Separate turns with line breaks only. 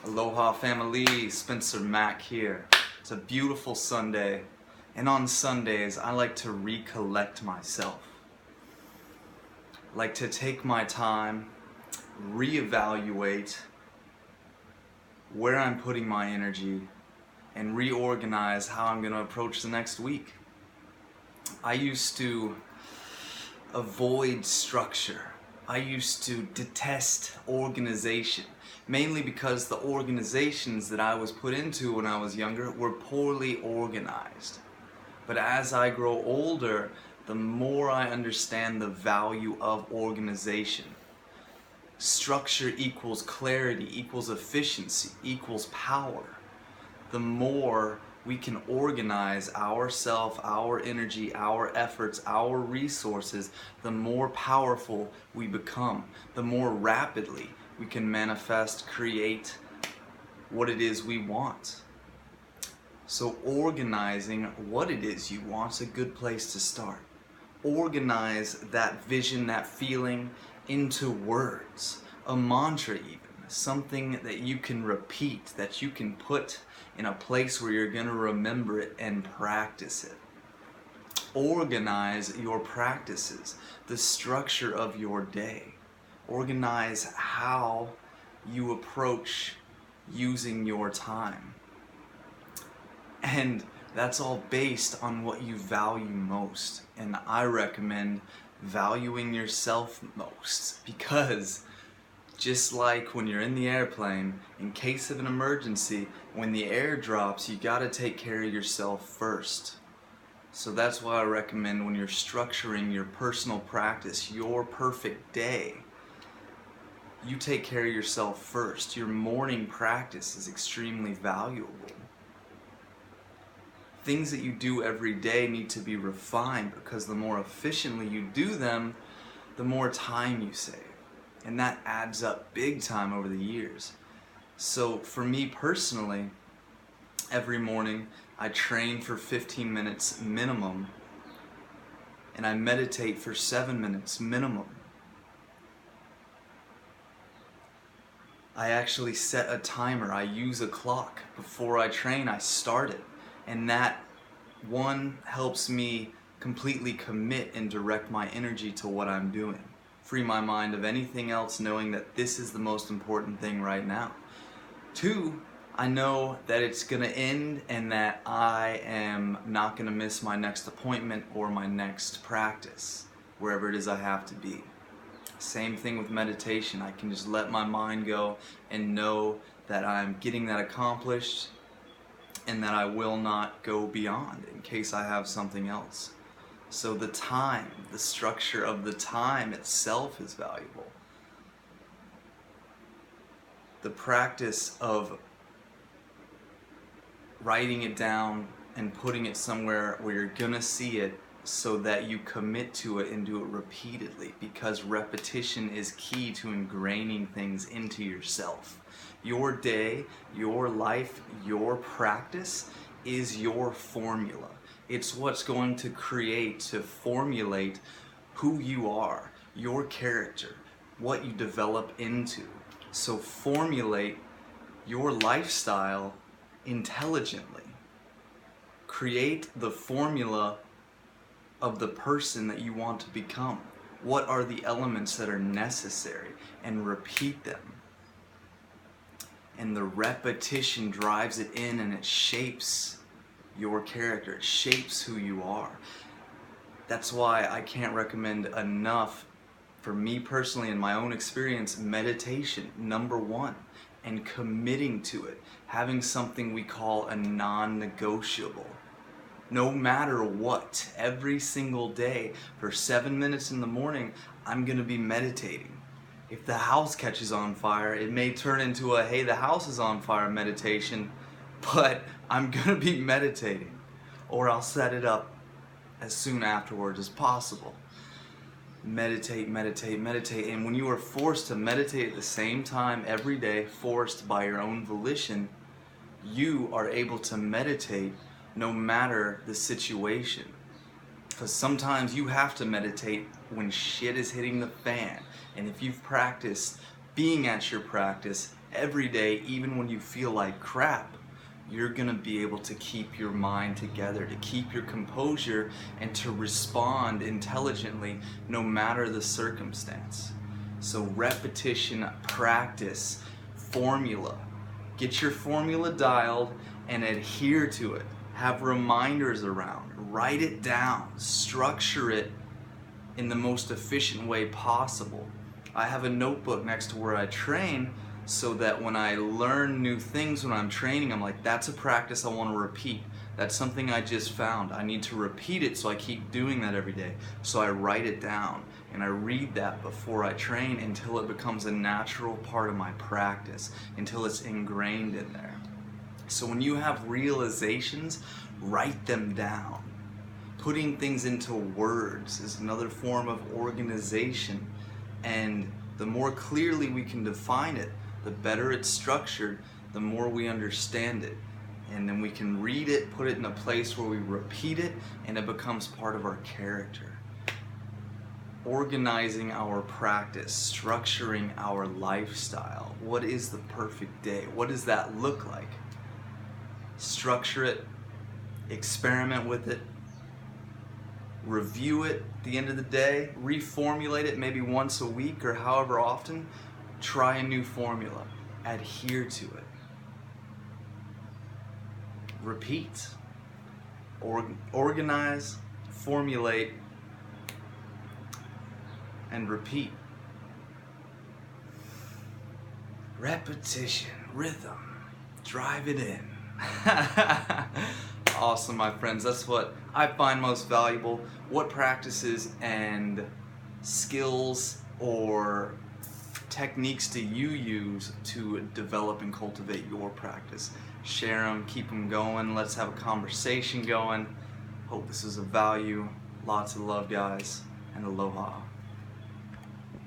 Aloha family, Spencer-Mack here. It's a beautiful Sunday, and on Sundays I like to recollect myself. I like to take my time, reevaluate where I'm putting my energy, and reorganize how I'm going to approach the next week. I used to avoid structure. I used to detest organization, mainly because the organizations that I was put into when I was younger were poorly organized. But as I grow older, the more I understand the value of organization. Structure equals clarity, equals efficiency, equals power. The more we can organize ourselves, our energy, our efforts, our resources, the more powerful we become. The more rapidly we can manifest, create what it is we want. So organizing what it is you want is a good place to start. Organize that vision, that feeling into words, a mantra even, something that you can repeat, that you can put in a place where you're going to remember it and practice it. Organize your practices, the structure of your day. Organize how you approach using your time. And that's all based on what you value most. And I recommend valuing yourself most, because just like when you're in the airplane, in case of an emergency, when the air drops, you gotta take care of yourself first. So that's why I recommend when you're structuring your personal practice, your perfect day, you take care of yourself first. Your morning practice is extremely valuable. Things that you do every day need to be refined, because the more efficiently you do them, the more time you save. And that adds up big time over the years. So for me personally, every morning I train for 15 minutes minimum, and I meditate for 7 minutes minimum. I actually set a timer. I use a clock. Before I train, I start it. And that one helps me completely commit and direct my energy to what I'm doing. Free my mind of anything else, knowing that this is the most important thing right now. 2, I know that it's gonna end and that I am not gonna miss my next appointment or my next practice, wherever it is I have to be. Same thing with meditation. I can just let my mind go and know that I'm getting that accomplished and that I will not go beyond in case I have something else. So the time, the structure of the time itself is valuable. The practice of writing it down and putting it somewhere where you're gonna see it, so that you commit to it and do it repeatedly, because repetition is key to ingraining things into yourself. Your day, your life, your practice is your formula. It's what's going to create, to formulate who you are, your character, what you develop into. So formulate your lifestyle intelligently. Create the formula of the person that you want to become. What are the elements that are necessary, and repeat them. And the repetition drives it in, and it shapes your character. It shapes who you are. That's why I can't recommend enough, for me personally, in my own experience, meditation, number 1, and committing to it. Having something we call a non-negotiable. No matter what, every single day, for 7 minutes in the morning, I'm going to be meditating. If the house catches on fire, it may turn into a, hey, the house is on fire meditation, but I'm going to be meditating. Or I'll set it up as soon afterwards as possible. Meditate, meditate, meditate. And when you are forced to meditate at the same time every day, forced by your own volition, you are able to meditate no matter the situation. Because sometimes you have to meditate when shit is hitting the fan. And if you've practiced being at your practice every day, even when you feel like crap, you're gonna be able to keep your mind together, to keep your composure, and to respond intelligently no matter the circumstance. So repetition, practice, formula. Get your formula dialed and adhere to it. Have reminders around. Write it down. Structure it in the most efficient way possible. I have a notebook next to where I train so that when I learn new things when I'm training, I'm like, that's a practice I want to repeat. That's something I just found. I need to repeat it, so I keep doing that every day. So I write it down and I read that before I train until it becomes a natural part of my practice, until it's ingrained in there. So when you have realizations, write them down. Putting things into words is another form of organization, and the more clearly we can define it, the better it's structured, the more we understand it. And then we can read it, put it in a place where we repeat it, and it becomes part of our character. Organizing our practice, structuring our lifestyle. What is the perfect day? What does that look like? Structure it, experiment with it, review it at the end of the day, reformulate it maybe once a week or however often. Try a new formula, adhere to it, repeat, organize, formulate, and repeat. Repetition, rhythm, drive it in. Awesome, my friends. That's what I find most valuable. What practices and skills or techniques do you use to develop and cultivate your practice? Share them, keep them going. Let's have a conversation going. Hope this is of value. Lots of love, guys, and aloha.